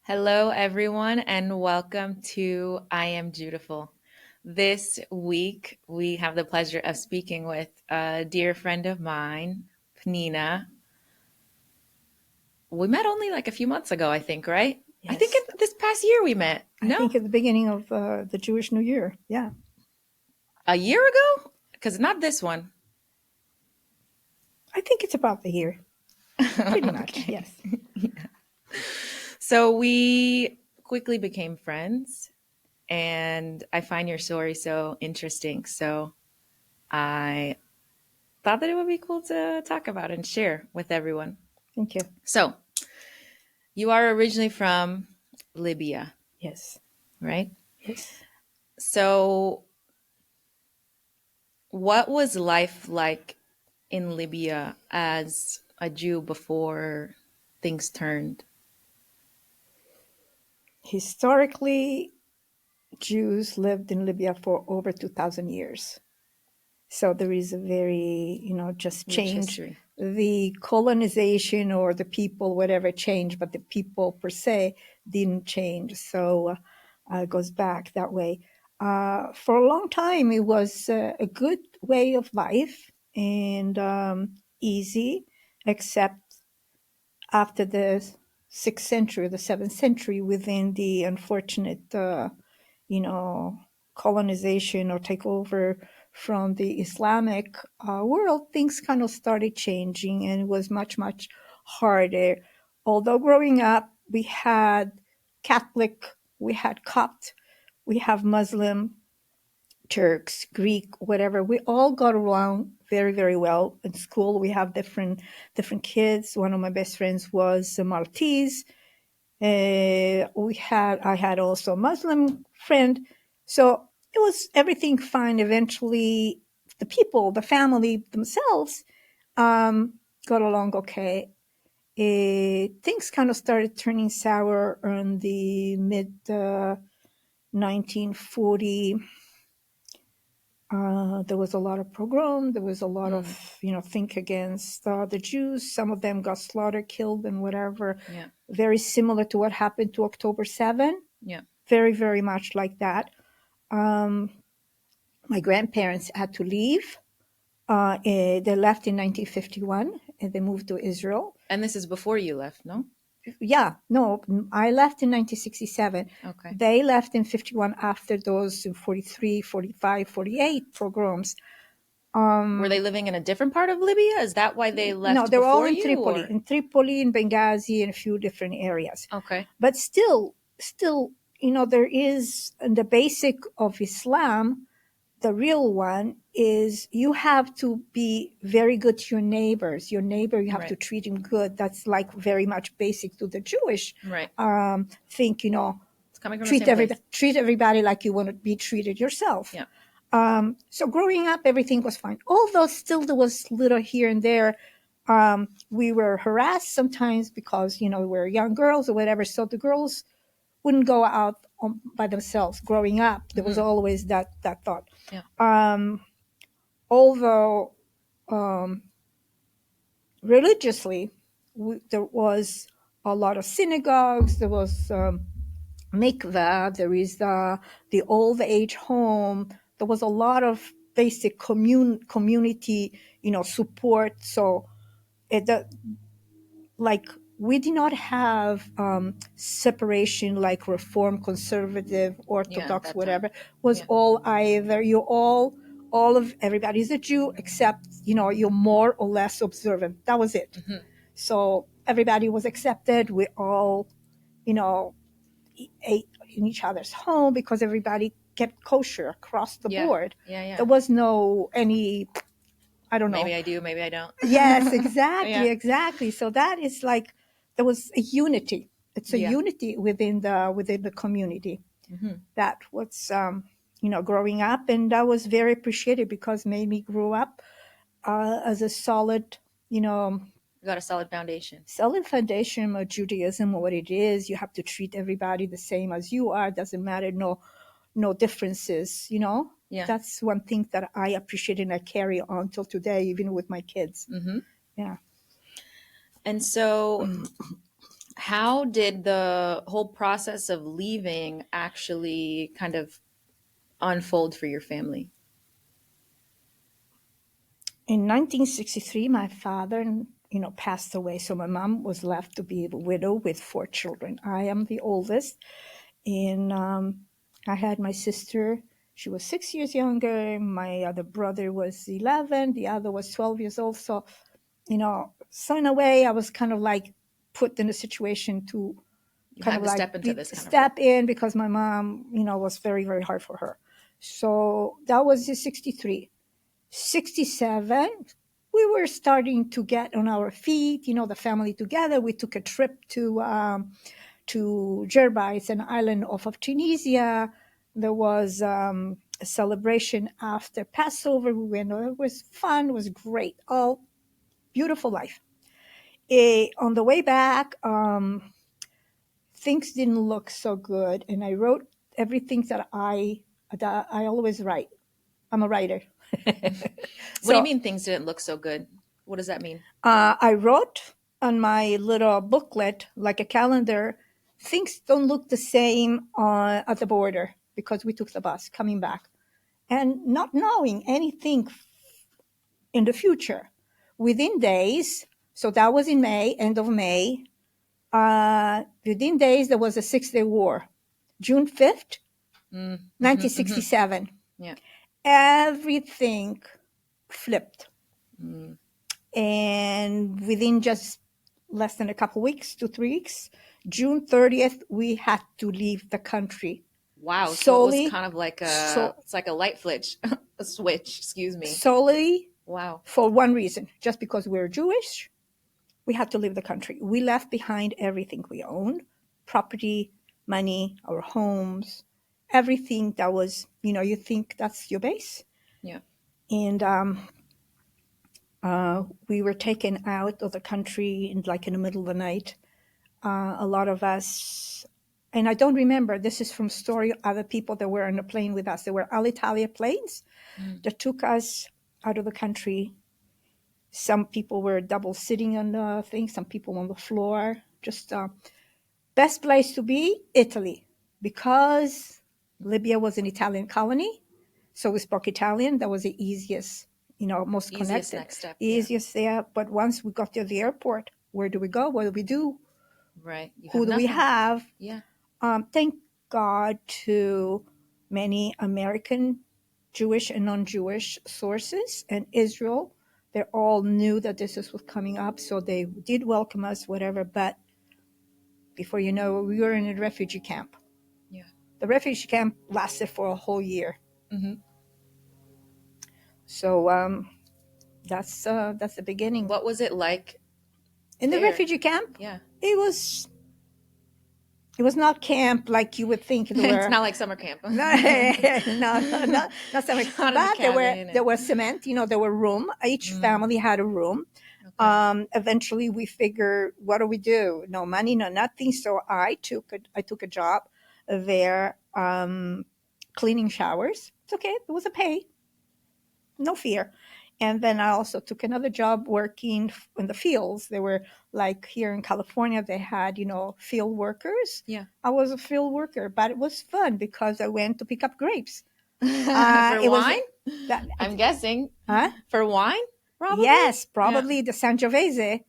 Hello, everyone, and welcome to I Am Beautiful. This week, we have the pleasure of speaking with a dear friend of mine, Pnina. We met only like a few months ago, I think, right? I think Yes. this past year we met. I No? think at the beginning of the Jewish New Year. Yeah. A year ago? Because not this one. I think it's about the year. Pretty much. Okay. Yes. So we quickly became friends, and I find your story so interesting. So I thought that it would be cool to talk about and share with everyone. Thank you. So, you are originally from Libya, Yes. right? Yes. So, what was life like in Libya as a Jew before things turned? Historically, Jews lived in Libya for over 2,000 years. So there is a very, just Rich change. history. The colonization or the people, whatever changed, but the people per se didn't change. So it goes back that way. For a long time, it was a good way of life and easy, except after the 6th century, the 7th century, within the unfortunate, colonization or takeover from the Islamic world, things kind of started changing and it was much, much harder. Although growing up, we had Catholic, we had Copt, we have Muslim, Turks, Greek, whatever. We all got along very, very well. In school, we have different kids. One of my best friends was a Maltese. I had also a Muslim friend. So it was everything fine. Eventually, the family themselves, got along okay. Things kind of started turning sour in the mid 1940. There was a lot of pogrom. There was a lot of, think against the Jews. Some of them got slaughtered, killed, and whatever. Yeah. Very similar to what happened to October 7. Yeah. Very, very much like that. My grandparents had to leave. They left in 1951 and they moved to Israel. And this is before you left, no? Yeah, no, I left in 1967. Okay. They left in 51 after those 43, 45, 48 pogroms. Were they living in a different part of Libya? Is that why they No, left they were all before in you? Tripoli, Or? in Benghazi, and a few different areas. Okay. But still, there is the basic of Islam. The real one is you have to be very good to your neighbors. Your neighbor, you have to Right. treat him good. That's like very much basic to the Jewish Right. think. It's coming from the same place. Treat everybody like you want to be treated yourself. Yeah. So growing up, everything was fine. Although still there was little here and there. We were harassed sometimes because, we were young girls or whatever. So the girls wouldn't go out by themselves. Growing up, there was always that thought. Yeah. Although religiously, there was a lot of synagogues. There was mikveh. There is the old age home. There was a lot of basic community, support. So we did not have separation like Reform, Conservative, Orthodox, that whatever. time. Was Yeah. all either all of everybody's a Jew except you're more or less observant. That was it. So everybody was accepted. We all ate in each other's home because everybody kept kosher across the Yeah. board. Yeah. There was no any, I don't know. Maybe I do, maybe I don't. Yes, exactly, Yeah. exactly. So that is like there was a unity. It's a Yeah. unity within the community. That was growing up, and that was very appreciated because made me grow up as a solid, You got a solid foundation. solid foundation of Judaism, what it is. You have to treat everybody the same as you are. Doesn't matter, no differences. Yeah. That's one thing that I appreciate and I carry on till today, even with my kids. Yeah. And so How did the whole process of leaving actually kind of unfold for your family? In 1963, my father, passed away. So my mom was left to be a widow with 4 children. I am the oldest, and I had my sister. She was 6 years younger. My other brother was 11. The other was 12 years old. So in a way, I was kind of like put in a situation to You kind had of to like step into this kind of role. step in because my mom, was very, very hard for her. So that was the 63. 67, we were starting to get on our feet, the family together. We took a trip to Jerba. It's an island off of Tunisia. There was a celebration after Passover. We went. It was fun. It was great. All beautiful life. On the way back, things didn't look so good, and I wrote everything that I always write. I'm a writer. What do you So mean things didn't look so good? What does that mean? I wrote on my little booklet, like a calendar, things don't look the same at the border because we took the bus coming back and not knowing anything in the future. Within days, so that was in May, end of May, within days, there was a 6 Day War. June 5th, Mm, 1967. yeah. Everything flipped. Mm. And within just less than a couple weeks, 2 3 weeks, June 30th, we had to leave the country. Wow. So it was Solely, kind of like so, it's like a light switch, a switch, excuse me. solely Wow. for one reason, just because we're Jewish, we had to leave the country. We left behind everything we owned, property, money, our homes, everything that was, you think that's your base. Yeah. And we were taken out of the country in the middle of the night. A lot of us, and I don't remember, this is from story of other people that were on the plane with us. There were Alitalia planes Mm. that took us out of the country. Some people were double sitting on the thing, some people on the floor. Just best place to be, Italy, because Libya was an Italian colony. So we spoke Italian. That was the easiest, most Easiest connected, next step. Yeah. easiest there. But once we got to the airport, where do we go? What do we do? Right. You have Who do we nothing. have? Yeah. Thank God to many American Jewish and non-Jewish sources and Israel. They all knew that this was coming up, so they did welcome us, whatever. But before you know it, we were in a refugee camp. Yeah. The refugee camp lasted for a whole year. Mm-hmm. So that's the beginning. What was it like In the there? refugee camp, Yeah. it was not camp like you would think there It's were. not like summer camp. No, no, not so much. Not in a But there were cabin. there was cement. There were room. Each Mm, family had a room. okay. Eventually, we figured, what do we do? No money, no nothing. So I took a job there, cleaning showers. It's okay. It was a pay, no fear. And then I also took another job working in the fields. They were like here in California, they had, field workers. Yeah. I was a field worker, but it was fun because I went to pick up grapes. For It was wine? that, I'm guessing. huh? For wine? Probably? Yes, Yeah. probably the Sangiovese.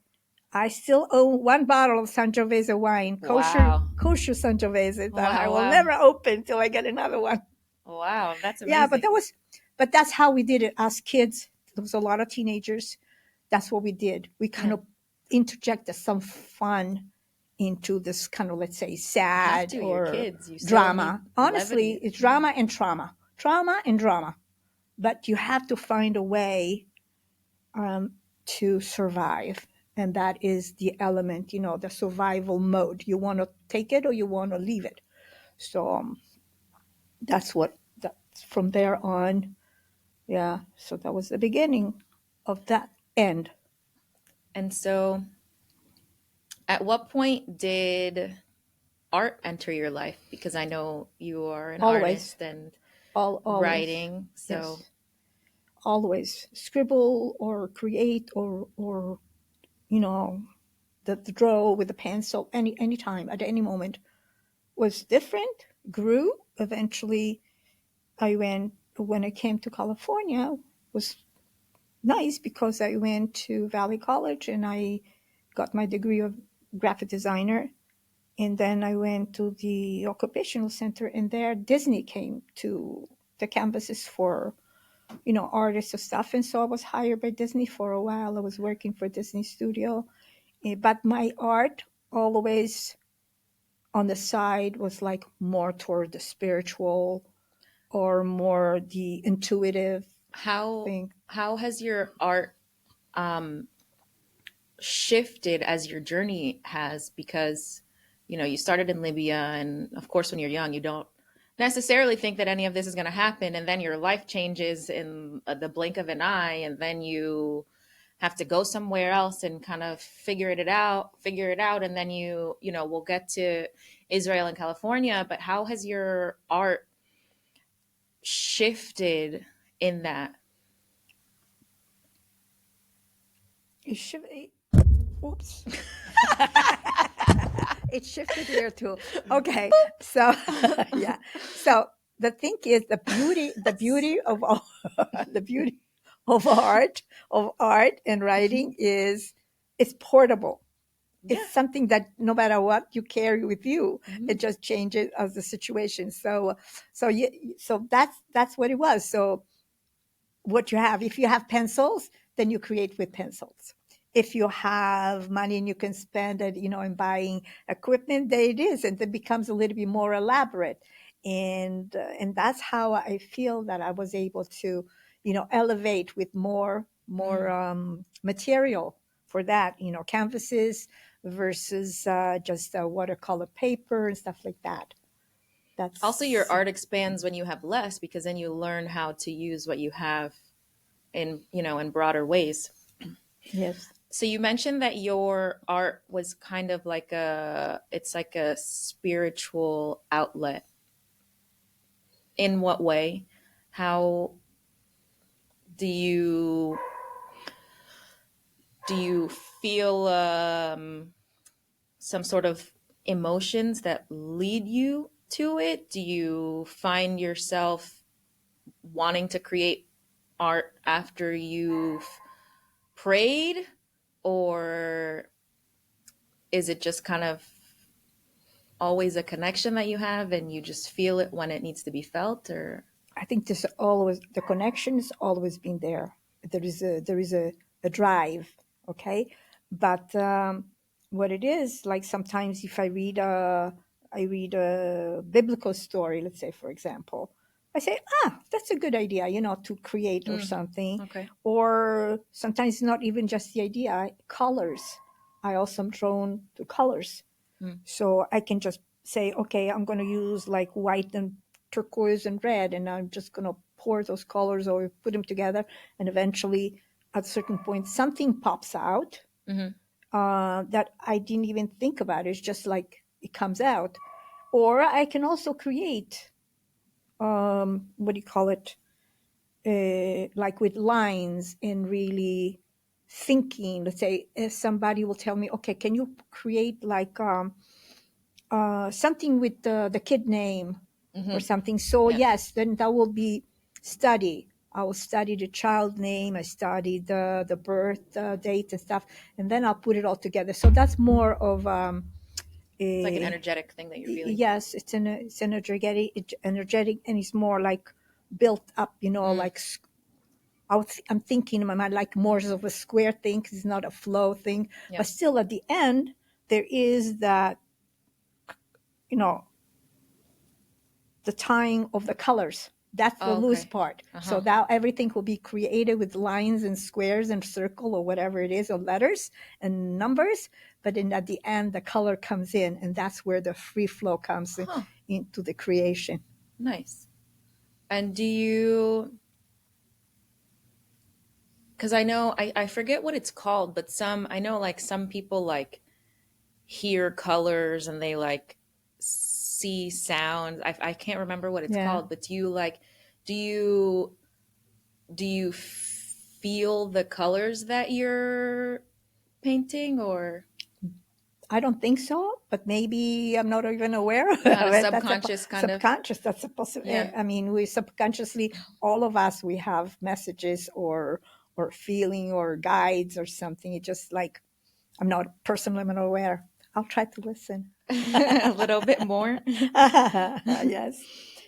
I still own one bottle of Sangiovese wine, Wow. kosher Sangiovese that I Wow, will wow. never open till I get another one. Wow, that's Yeah, amazing. but that's how we did it as kids. There was a lot of teenagers. That's what we did. We kind Yeah. of interjected some fun into this kind of, let's say, You have sad to, you're or kids. You still need drama. Honestly, levity. it's Yeah. drama and trauma. But you have to find a way to survive. And that is the element, the survival mode. You want to take it or you want to leave it. So that's from there on. Yeah. So that was the beginning of that end. And so, at what point did art enter your life? Because I know you are an Always, artist and always. writing. So, Yes. Always scribble or create or, you know, the draw with the pencil any time at any moment was different, grew. Eventually, I went when I came to California was nice because I went to Valley College and I got my degree of graphic designer. And then I went to the occupational center, and there Disney came to the campuses for artists and stuff. And so I was hired by Disney for a while. I was working for Disney Studio, but my art always on the side was like more toward the spiritual or more the intuitive How thing. how has your art um, shifted as your journey has? Because you started in Libya, and of course, when you're young, you don't necessarily think that any of this is going to happen, and then your life changes in the blink of an eye, and then you have to go somewhere else and kind of figure it out, and then we'll get to Israel and California. But how has your art shifted in that? It should, oops. It shifted here too. Okay, so yeah. So the thing is, the beauty of all, the beauty of art and Mhm. writing is it's portable. Yeah. It's something that no matter what you carry with you, Mhm. it just changes as the situation. So that's what it was. So what you have. If you have pencils, then you create with pencils. If you have money and you can spend it, in buying equipment, there it is, and it becomes a little bit more elaborate. And that's how I feel that I was able to, elevate with more Mm. material for that, canvases versus just watercolor paper and stuff like that. Also, your That's art expands when you have less, because then you learn how to use what you have in broader ways. yes. So you mentioned that your art was kind of like it's like a spiritual outlet. In what way? How do you do you feel some sort of emotions that lead you to it? Do you find yourself wanting to create art after you've prayed, or is it just kind of always a connection that you have and you just feel it when it needs to be felt? Or I think there's always the connection has always been there. There is a drive, okay, but what it is like sometimes if I read a biblical story, let's say for example, I say that's a good idea, to create or something, okay. or sometimes not even just the idea, colors. I also am drawn to colors, Mm. so I can just say, okay, I'm going to use like white and turquoise and red, and I'm just going to pour those colors or put them together. And eventually, at a certain point, something pops out Hmm. that I didn't even think about. It's just like it comes out. Or I can also create, what do you call it? Like with lines and really thinking. Let's say if somebody will tell me, okay, can you create like something with the kid name or Hmm. something. So Yeah. yes, then that will be study. I will study the child name. I study the birth date and stuff, and then I'll put it all together. So that's more of It's like an a energetic thing that you're feeling. yes. It's energetic, and it's more like built up. Mm. Like I'm thinking in my mind like more of a square thing 'cause it's not a flow thing, Yeah. but still at the end there is that you know the tying of the colors. That's the Oh, loose okay. part. So Uh-huh. now everything will be created with lines and squares and circle or whatever it is, or letters and numbers. But then at the end, the color comes in, and that's where the free flow comes Huh. into the creation. Nice. And do you, because I know, I forget what it's called, but I know like some people like hear colors and they like see sounds. I can't remember what it's Yeah. called, but do you, do you feel the colors that you're painting, or? I don't think so, but maybe I'm not even aware of Not a it. subconscious kind of. Subconscious. That's a Yeah. possibility. I mean, we subconsciously, all of us, we have messages or feeling or guides or something. It's just like I'm not personally I'm not aware. I'll try to listen. A little bit more. Yes,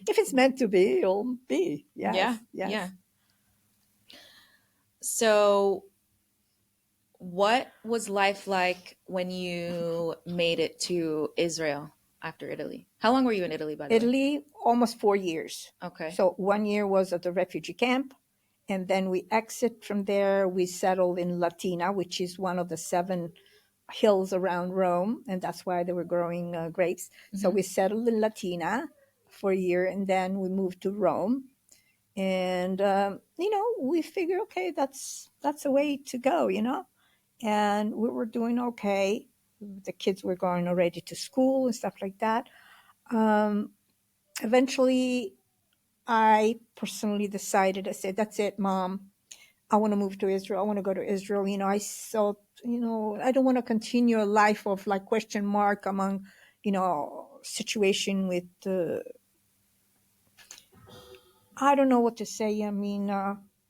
if it's meant to be, it'll be. Yeah. Yes, Yeah. yes. So, what was life like when you made it to Israel after Italy? How long were you in Italy, by the way? Italy, almost 4 years. Okay. So 1 year was at the refugee camp, and then we exit from there. We settled in Latina, which is one of the 7 hills around Rome, and that's why they were growing grapes. So Hmm. we settled in Latina for a year, and then we moved to Rome. And we figure, okay, that's a way to go, and we were doing okay. The kids were going already to school and stuff like that. Um, Eventually, I personally decided, I said, that's it, Mom. I want to move to Israel. I want to go to Israel. I saw, I don't want to continue a life of like question mark among, situation with, I don't know what to say. I mean,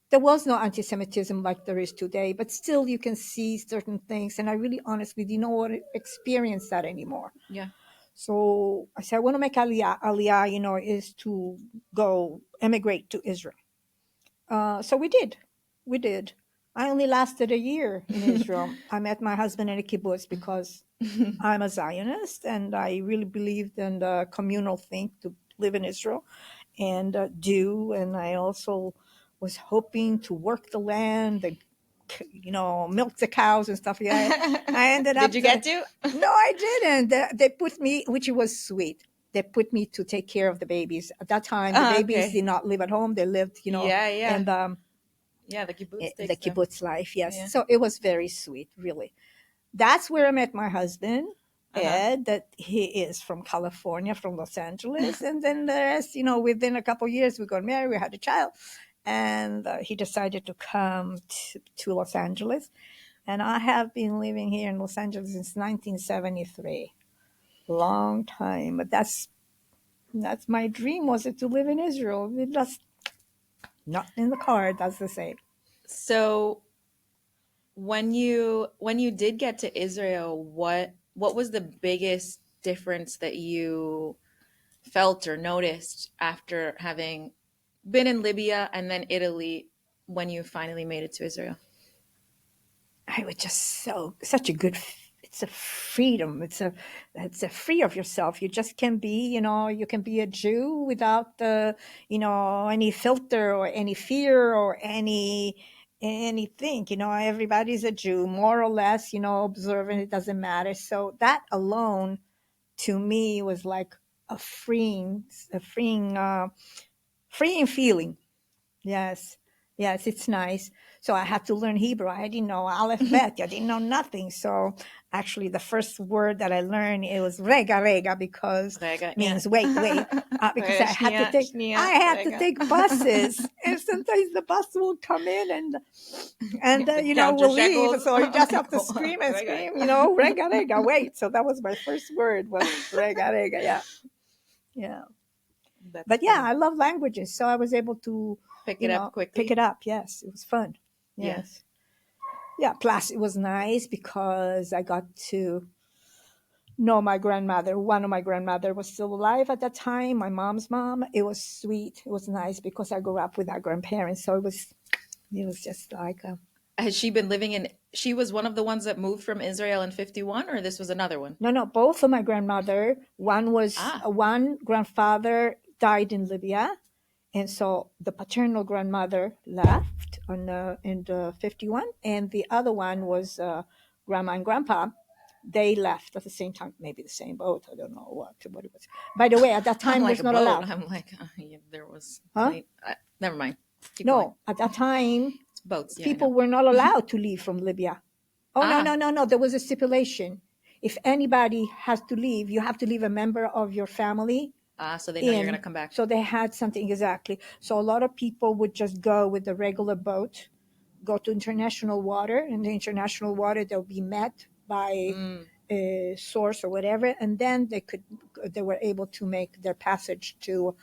there was no anti-Semitism like there is today, but still you can see certain things. And I really honestly didn't know what to experience that anymore. Yeah. So I said, I want to make Aliyah. Aliyah, is to go emigrate to Israel. So we did. We did. I only lasted a year in Israel. I met my husband in a kibbutz because I'm a Zionist and I really believed in the communal thing to live in Israel and do. And I also was hoping to work the land, milk the cows and stuff. Yeah, I ended Did up. you get to? No, I didn't. They put me, which was sweet. They put me to take care of the babies. At that time, the babies Okay. did not live at home. They lived, Yeah. Yeah. and Yeah. The kibbutz the takes them. kibbutz life. Yes, Yeah. so it was very sweet, really. That's where I met my husband, Uh huh. Ed. That he is from California, from Los Angeles, and then the rest, within a couple of years, we got married. We had a child, and he decided to come to Los Angeles. And I have been living here in Los Angeles since 1973. Long time, but that's my dream, was it to live in Israel. It just not in the card, as they say. So, when you did get to Israel, what was the biggest difference that you felt or noticed after having been in Libya and then Italy when you finally made it to Israel? I was just such a good. It's a freedom. It's a free of yourself. You just can be. You can be a Jew without any filter or any fear or anything. Everybody's a Jew, more or less. Observant. It doesn't matter. So that alone, to me, was like freeing feeling. Yes. Yes, it's nice. So I had to learn Hebrew. I didn't know Aleph Bet. I didn't know nothing. So actually the first word that I learned, it was rega rega, because Rega, yeah. means wait, wait. Because Rega, shnia, I shnia, had to rega. take buses, and sometimes the bus will come in You and have to count your will leave. shekels. So you just have to scream and Rega. scream, rega rega, wait. So that was my first word, was rega rega. Yeah. Yeah. That's But yeah, funny. I love languages, so I was able to, Pick it up pick quickly. it up. Yes, it was fun. Yeah. Yes, yeah. Plus, it was nice because I got to know my grandmother. One of my grandmother was still alive at that time. My mom's mom. It was sweet. It was nice because I grew up with our grandparents, so it was just like Has she been living in? She was one of the ones that moved from Israel in 51, or this was another one? no, no. Both of my grandmother. Ah, One grandfather died in Libya. And so the paternal grandmother left in the 51, and the other one was grandma and grandpa. They left at the same time, maybe the same boat. I don't know what it was. By the way, at that I'm time like was a not boat. allowed. I'm like, yeah, there was Huh? plane. Never mind. Keep going. No, at that time, It's boats. Yeah, I know. people were not allowed to leave from Libya. Oh, no, no, Ah, no, no. There was a stipulation. If anybody has to leave, you have to leave a member of your family so they know you're gonna in. come back. So they had something exactly. So a lot of people would just go with the regular boat, go to international water. In the international water, they'll be met by Mm. source or whatever, and then they were able to make their passage to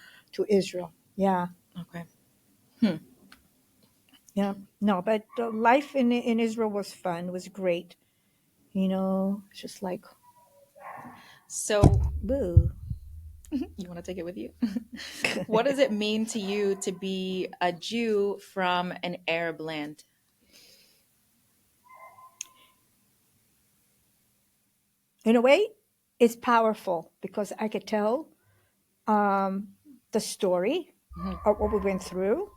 Israel. Yeah, Okay. yeah. No, but life in Israel was fun, was great. It's just like, So boo. you want to take it with you? What does it mean to you to be a Jew from an Arab land? In a way, it's powerful because I could tell the story Mhm. of what we went through.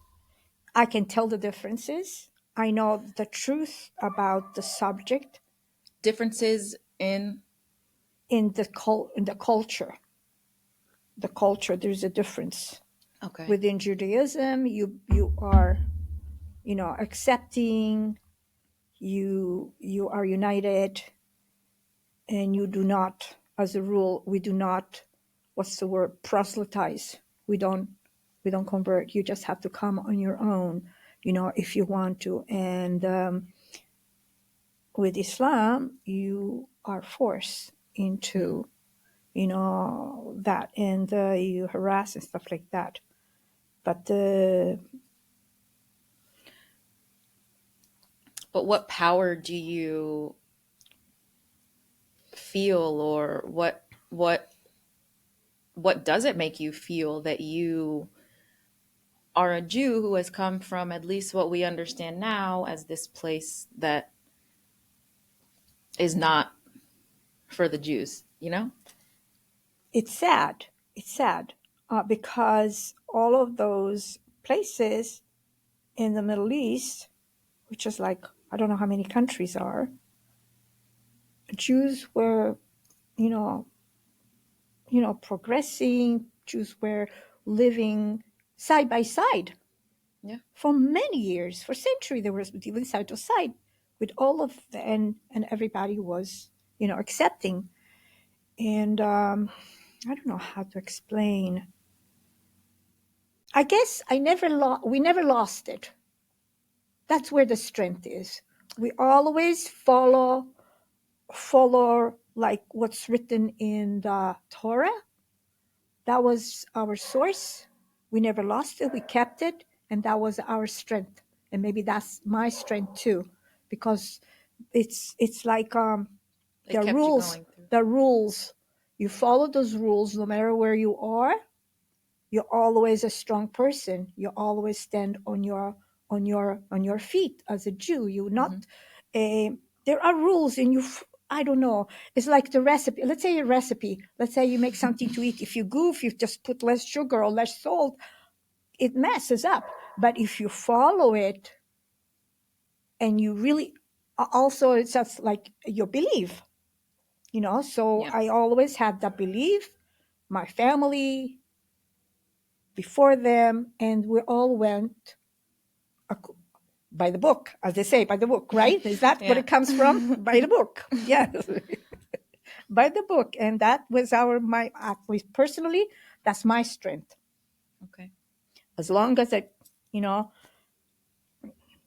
I can tell the differences. I know the truth about the subject Differences in. in the culture. The culture, there's a difference. Okay. Within Judaism, you are, accepting, you are united, and you do not, as a rule, we do not, what's the word, proselytize. We don't convert. You just have to come on your own, if you want to. And with Islam, you are forced Mm. into, that, and you harass and stuff like that. But But what power do you feel, or what does it make you feel that you are a Jew who has come from at least what we understand now as this place that is not for the Jews, you know? it's sad. It's sad because all of those places in the Middle East, which is like, I don't know how many countries are, Jews were, you know, progressing. Jews were living side by side Yeah. for many years, for centuries. They were living side to side with all of the, and everybody was, accepting. And I don't know how to explain. I guess we never lost it. That's where the strength is. We always follow like what's written in the Torah. That was our source. We never lost it. We kept it, and that was our strength. And maybe that's my strength too, because it's like It the kept you rules. going through. The rules. You follow those rules no matter where you are. You're always a strong person. You always stand on your feet as a Jew. You Hmm. not. There are rules, and I don't know. It's like the recipe. Let's say a recipe. Let's say you make something to eat. If you goof, you just put less sugar or less salt. It messes up. But if you follow it, and you really, also it's just like your belief. So Yeah. I always had that belief. My family before them, and we all went by the book, as they say, by the book, right? Is that what Yeah. it comes from? By the book. Yes. By the book. And that was at least personally, that's my strength. Okay. As long as you know,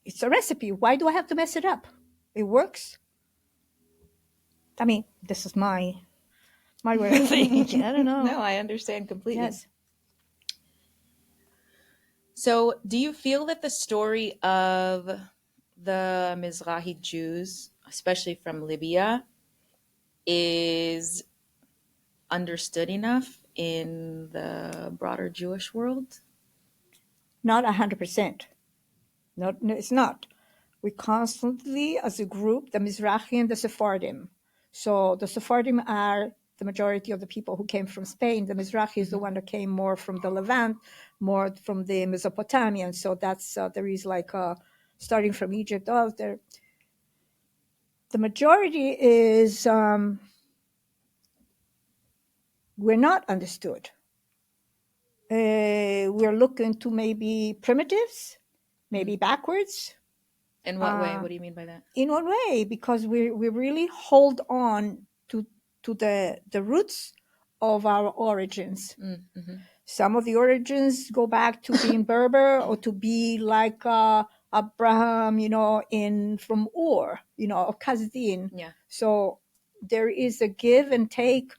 it's a recipe. Why do I have to mess it up? It works. I mean, this is my way of thinking. I don't No, know. I understand completely. Yes. So, do you feel that the story of the Mizrahi Jews, especially from Libya, is understood enough in the broader Jewish world? Not 100%. No, it's not. We constantly, as a group, the Mizrahi and the Sephardim. So the Sephardim are the majority of the people who came from Spain. The Mizrahi is the Mhm. one that came more from the Levant, more from the Mesopotamian. So that's there is like starting from Egypt. The majority is we're not understood. We're looking to maybe primitives, maybe Mm. backwards. In what way? What do you mean by that? In one way, because we really hold on to the roots of our origins. Mm-hmm. Some of the origins go back to being Berber or to be like Abraham, in from Ur, of Kasdim. Yeah. So there is a give and take.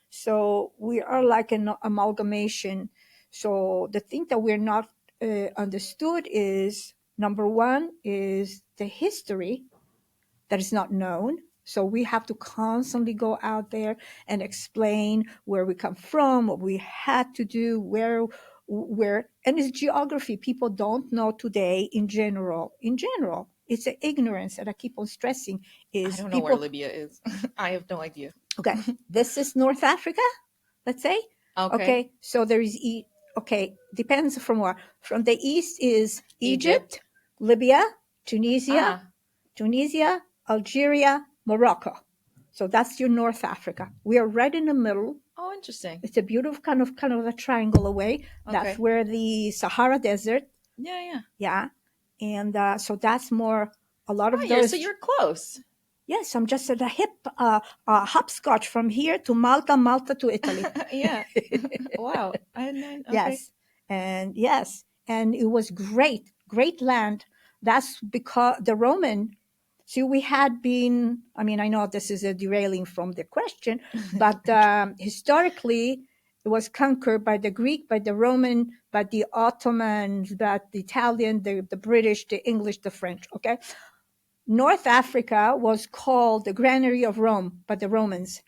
So we are like an amalgamation. So the thing that we're not understood is, number one is the history that is not known. So we have to constantly go out there and explain where we come from, what we had to do, where, and it's geography. People don't know today in general. In general, it's the ignorance that I keep on stressing I is don't know where people. Libya is. I have no idea. Okay, this is North Africa, let's say. Okay. Okay, so there is okay, depends from where. From the east is Egypt, Egypt. Libya, Tunisia, Ah. Algeria, Morocco. So that's your North Africa. We are right in the middle. Oh, interesting. It's a beautiful kind of a triangle away. That's Okay. where the Sahara Desert, Yeah, yeah. yeah, and so that's more a lot Oh, of you're so those. you're close. Yes, I'm just at a hopscotch from here to Malta, Malta to Italy. Yeah. Wow. I had nine. Okay. Yes, and it was great, great land. That's because the Roman. See, we had been. I mean, I know this is a derailing from the question, but historically, it was conquered by the Greek, by the Roman, by the Ottomans, by the Italian, the British, the English, the French. Okay, North Africa was called the granary of Rome by the Romans.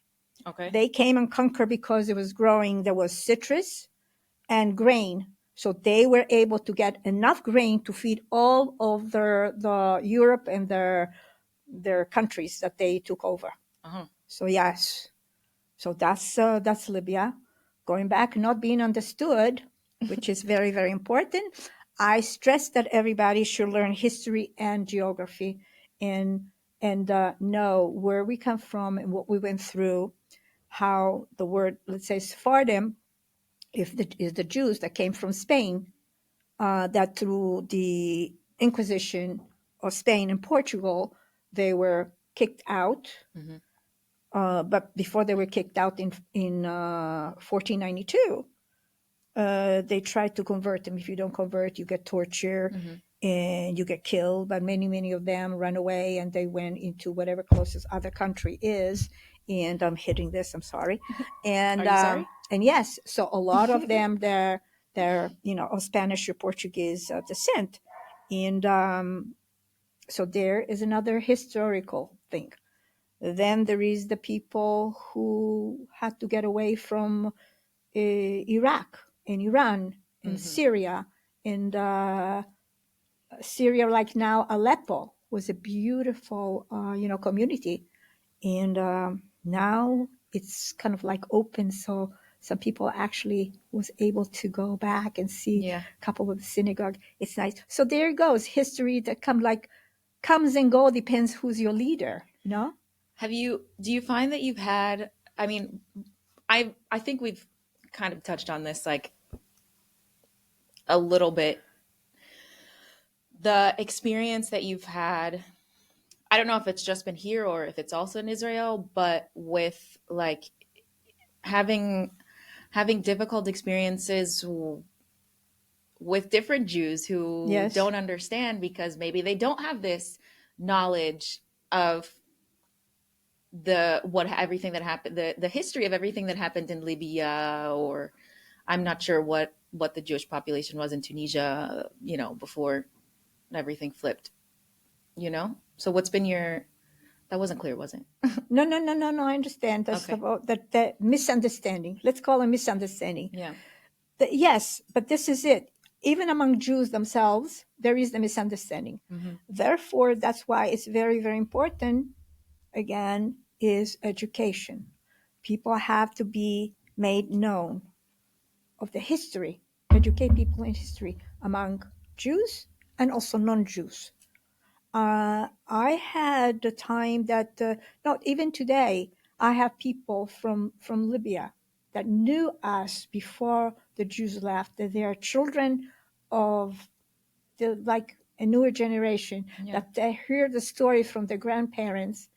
Okay. They came and conquered because it was growing. There was citrus and grain. So they were able to get enough grain to feed all of the Europe and their countries that they took over. Uh-huh. So yes, so that's Libya. Going back, not being understood, which is very very important. I stress that everybody should learn history and geography, and know where we come from and what we went through. How the word, let's say, Sephardim, is the Jews that came from Spain, that through the Inquisition of Spain and Portugal, they were kicked out. Mm-hmm. But before they were kicked out in 1492, they tried to convert them. If you don't convert, you get tortured Mm-hmm. and you get killed. But many of them run away and they went into whatever closest other country is. And I'm hitting this. I'm sorry. Are you sorry? And yes, so a lot of them they're of Spanish or Portuguese descent, and so there is another historical thing. Then there is the people who had to get away from Iraq and Iran and Mm-hmm. Syria. And Syria, like now Aleppo, was a beautiful, community. And now it's kind of like open. So some people actually was able to go back and see Yeah. a couple of the synagogue. It's nice. So there it goes. History that comes and go, depends who's your leader, you know? Do you find that you've had, I mean, I think we've kind of touched on this like a little bit. The experience that you've had, I don't know if it's just been here or if it's also in Israel, but with like having difficult experiences with different Jews who Yes. don't understand because maybe they don't have this knowledge of the what everything that happened, the history of everything that happened in Libya, or I'm not sure what the Jewish population was in Tunisia, before everything flipped, So what's been your, that wasn't clear, was it? No. I understand. That's Okay. about that misunderstanding. Let's call it misunderstanding. Yeah. Yes, but this is it. Even among Jews themselves, there is the misunderstanding. Mm-hmm. Therefore, that's why it's very, very important, again, is education. People have to be made known of the history, educate people in history among Jews and also non-Jews. I had the time that, not even today, I have people from Libya that knew us before the Jews left, that they are children of like a newer generation, Yeah. that they hear the story from their grandparents.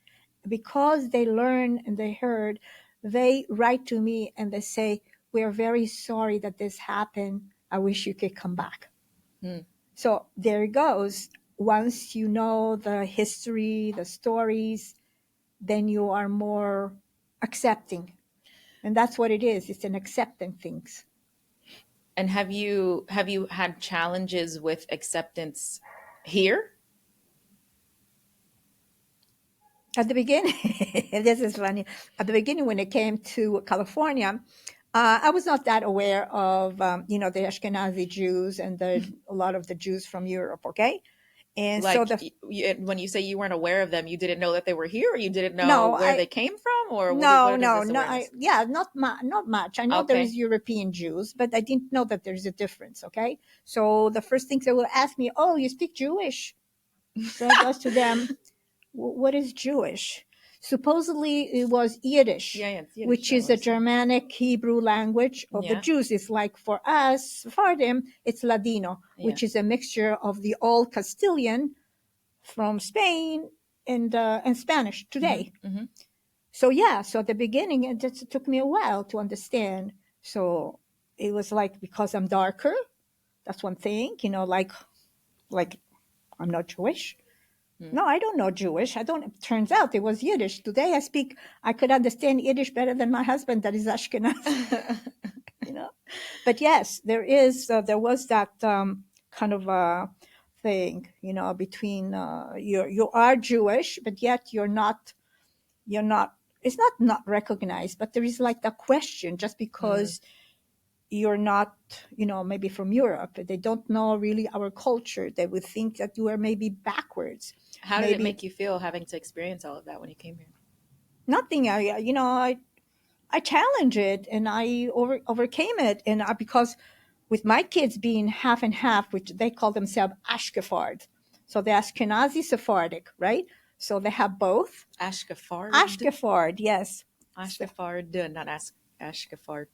Because they learned and they heard, they write to me and they say, "We are very sorry that this happened. I wish you could come back." Mm. So there it goes. Once you know the history, the stories, then you are more accepting. And that's what it is. It's an accepting things. And have you had challenges with acceptance here? At the beginning, this is funny. At the beginning, when it came to California, I was not that aware of, the Ashkenazi Jews and a lot of the Jews from Europe. Okay, and so Like the when you say you weren't aware of them, you didn't know that they were here, or you didn't know no, where I they came from, or no, what is no, this no. awareness? Yeah, not much. I know there is Okay. European Jews, but I didn't know that there's a difference. Okay, so the first things they will ask me, "Oh, you speak Jewish?" So I goes to them, what is Jewish? Supposedly it was Yiddish, Yeah, yeah, it's Yiddish. which That is a was Germanic Hebrew language of the yeah, Jews. It's like for us, Sephardim, it's Ladino, yeah. which is a mixture of the old Castilian from Spain and Spanish Hmm. today. Hmm. So yeah, so at the beginning, it just took me a while to understand. So it was like because I'm darker, that's one thing, like I'm not Jewish. No, I don't know Jewish. I don't. It turns out it was Yiddish. Today I could understand Yiddish better than my husband that is Ashkenazi, you know. But yes, there was that kind of thing, between you are Jewish, but yet you're not, it's not recognized, but there is like the question just Mm. because you're not, maybe from Europe, they don't know really our culture. They would think that you are maybe backwards. How did it Maybe make you feel having to experience all of that when you came here? nothing. I challenge it and I overcame it. And because with my kids being half and half, which they call themselves Ashkefard. So they're Ashkenazi Sephardic, right? So they have both. Ashkafard? Ashkefard, yes. So, Ashkafard, not Ashkafart.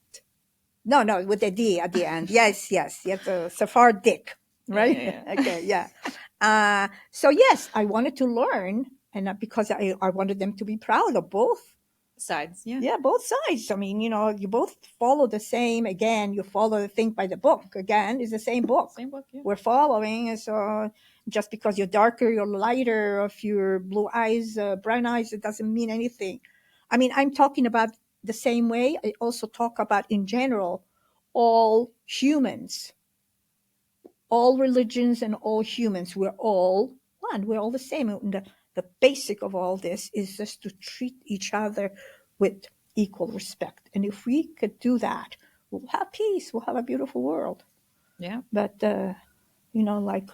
no, with the D at the end. Yes, yes. You have the Sephardic, Yeah, right? yeah, yeah. Okay, yeah. So yes, I wanted to learn, and because I wanted them to be proud of both. Sides, yeah. Yeah, both sides. I mean, you both follow the same. Again, you follow the thing by the book. Again, it's the same book Same book, yeah. we're following. And so just because you're darker, you're lighter, or if you're blue eyes, brown eyes, it doesn't mean anything. I mean, I'm talking about the same way. I also talk about in general, all humans, all religions and all humans. We're all one. We're all the same. And the basic of all this is just to treat each other with equal respect. And if we could do that, we'll have peace. We'll have a beautiful world. Yeah. But, like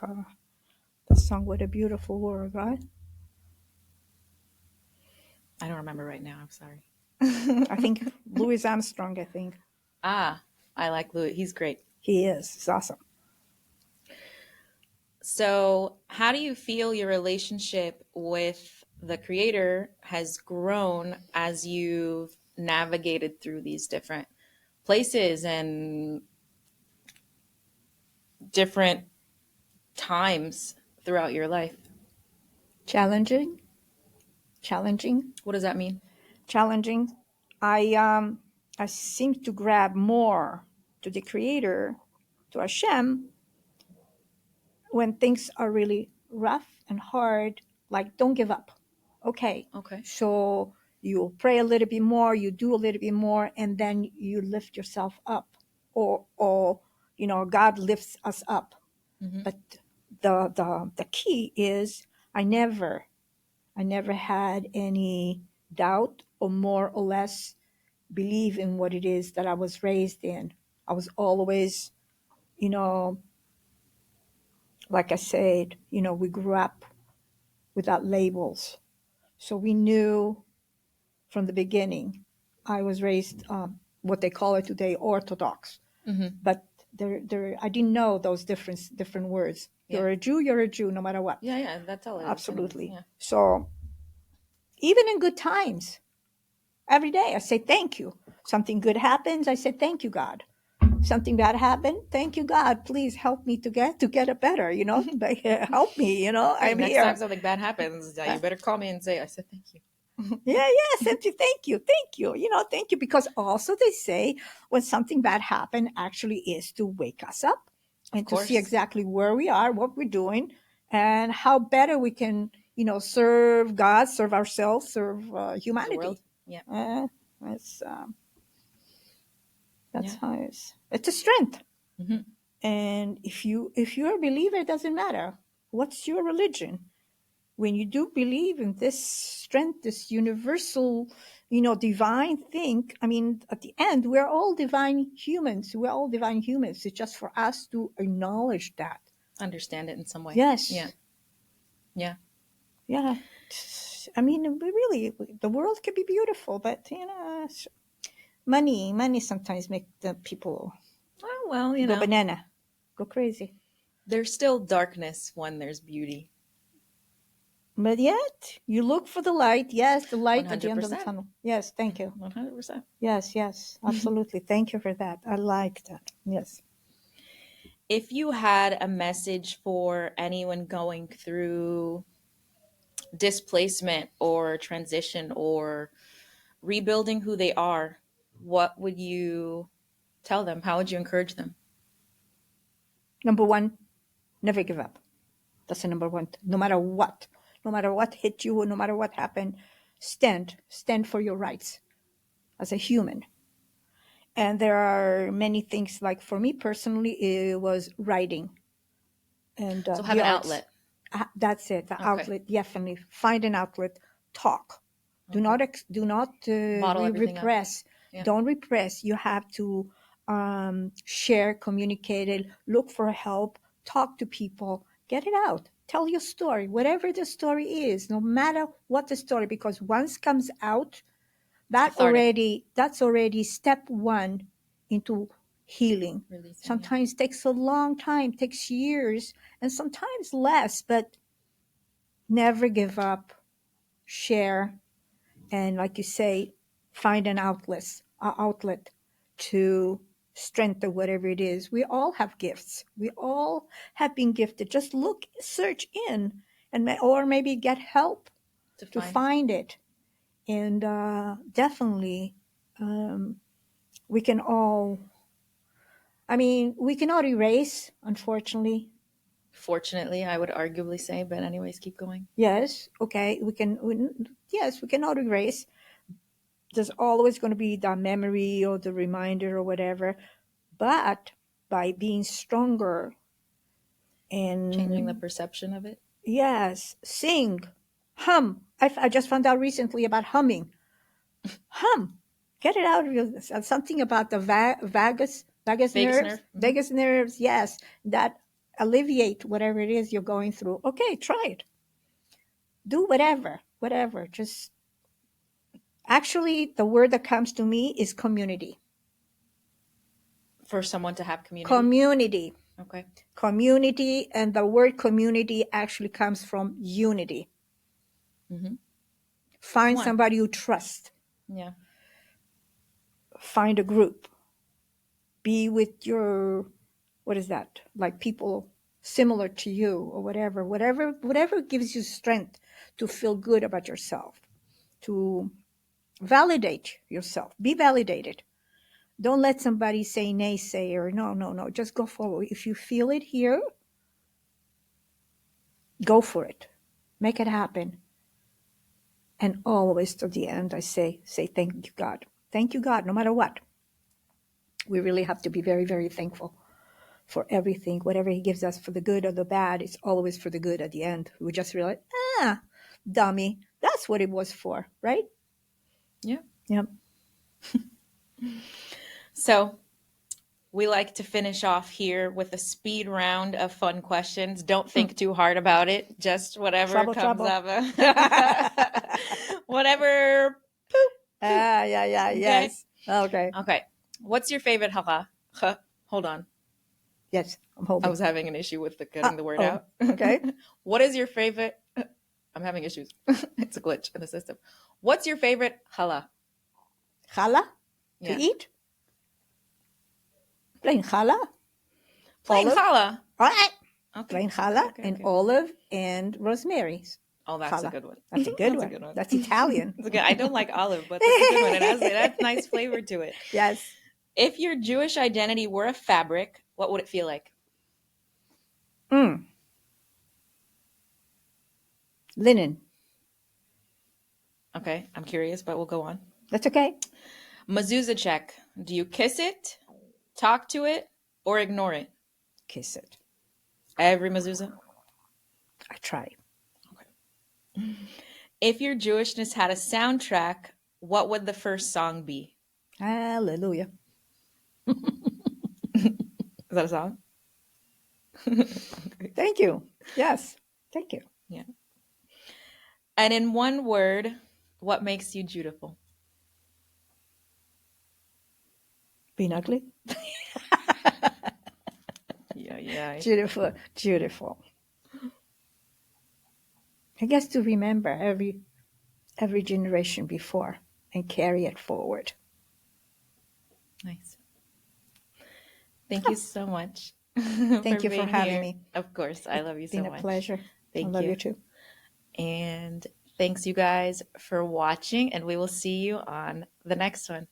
the song "What a Beautiful World," right? I don't remember right now. I'm sorry. I think Louis Armstrong, I think. Ah, I like Louis. He's great. He is. He's awesome. So, how do you feel your relationship with the creator has grown as you've navigated through these different places and different times throughout your life? Challenging, challenging, What does that mean? challenging. I seem to grab more to the Creator, to Hashem, when things are really rough and hard. Like, don't give up. Okay, Okay. so you pray a little bit more, you do a little bit more, and then you lift yourself up, or God lifts us up. Hmm. But the key is I never had any doubt or more or less believe in what it is that I was raised in. I was always, you know, like I said, we grew up without labels. So we knew from the beginning. I was raised what they call it today Orthodox, Hmm. but I didn't know those different words. Yeah. You're a Jew, no matter what. Yeah, yeah, that's all it is. Anyways. Absolutely. Yeah. So even in good times, every day I say thank you. Something good happens, I say thank you, God. Something bad happened, thank you, God. Please help me to get it better. Help me. Right. I'm Next time here. something bad happens, you better call me and say, I said thank you. Yeah, yeah. Thank you, thank you. Thank you, because also they say when something bad happened, actually is to wake us up Of and to see course. exactly where we are, what we're doing, and how better we can, serve God, serve ourselves, serve The world. humanity. Yeah. That's Yeah. how it's a strength. Hmm. And if you're a believer, it doesn't matter what's your religion. When you do believe in this strength, this universal, divine thing, I mean, at the end, we're all divine humans. We're all divine humans. It's just for us to acknowledge that. Understand it in some way. Yeah. Yes. Yeah. Yeah. I mean, we really, the world can be beautiful, but, money sometimes make the people Well, go banana, go crazy. there's still darkness when there's beauty. But yet, you look for the light. Yes, the light at the end of the 100%. tunnel. Yes, thank you. 100%. Yes, absolutely. Thank you for that. I like that. Yes. If you had a message for anyone going through displacement or transition or rebuilding who they are, what would you tell them? How would you encourage them? Number one, never give up. That's the number one. No matter what hit you, or no matter what happened, stand for your rights as a human. And there are many things, like for me personally, it was writing and So have the an arts. outlet. That's it. The Okay. outlet, definitely. Find an outlet. Talk. Do Okay. not Bottle everything up. repress. Yeah. Don't repress. You have to share, communicate it, look for help, talk to people, get it out. Tell your story, whatever the story is, no matter what the story, because once comes out, that's already step one into healing. Releasing, yeah. Sometimes takes a long time, takes years, and sometimes less, but never give up. Share, and like you say, find an outlet to strengthen whatever it is. We all have gifts. We all have been gifted. Just look, search in, or maybe get help to find it. And definitely, we can all. I mean, we cannot erase, unfortunately. Fortunately, I would arguably say, but anyways, keep going. Yes, okay, yes, we cannot erase. There's always going to be the memory or the reminder or whatever, but by being stronger and Changing the perception of it. yes, sing, hum. I just found out recently about humming. Hum, get it out of you. Something about the vagus Vagus nerves, nerve. vagus nerves. Yes, that alleviate whatever it is you're going through. Okay, try it. Do whatever. Just actually, the word that comes to me is community. For someone to have community. Community. Okay. Community, and the word community actually comes from unity. Mm-hmm. Find somebody you trust. Yeah. Find a group. Be with your, what is that? Like people similar to you or whatever gives you strength to feel good about yourself, to validate yourself. Be validated. Don't let somebody say naysayer. No. Just go forward. If you feel it here, go for it. Make it happen. And always to the end, I say thank you, God. Thank you, God, no matter what. We really have to be very, very thankful for everything. Whatever he gives us, for the good or the bad, it's always for the good at the end. We just realize, dummy, that's what it was for, right? Yeah. Yep. So we like to finish off here with a speed round of fun questions. Don't think too hard about it. Just whatever comes up. Whatever. Poop. Yeah. Okay. Yes. Okay. What's your favorite hala? Hold on. Yes, I'm holding. I was having an issue with getting the word out. Okay. What is your favorite? I'm having issues. It's a glitch in the system. What's your favorite challah? Challah? To eat? Plain challah. Plain challah. All right. Okay. Plain challah and olive and rosemary. Oh, that's a good one. That's a good one. That's Italian. That's good. I don't like olive, but that's a good one. It has that nice flavor to it. Yes. If your Jewish identity were a fabric, what would it feel like? Linen. Okay, I'm curious, but we'll go on. That's okay. Mezuzah check. Do you kiss it, talk to it, or ignore it? Kiss it. Every mezuzah? I try. Okay. If your Jewishness had a soundtrack, what would the first song be? Hallelujah. Is that a song? Thank you. Yes. Thank you. Yeah. And in one word, what makes you beautiful? Being ugly. Yeah. Beautiful. Beautiful. I guess to remember every generation before and carry it forward. Nice. Thank you so much for Thank you for being having here. me. Of course, I It's love you so been a much. pleasure. I Thank love you you. too. And thanks, you guys, for watching. And we will see you on the next one.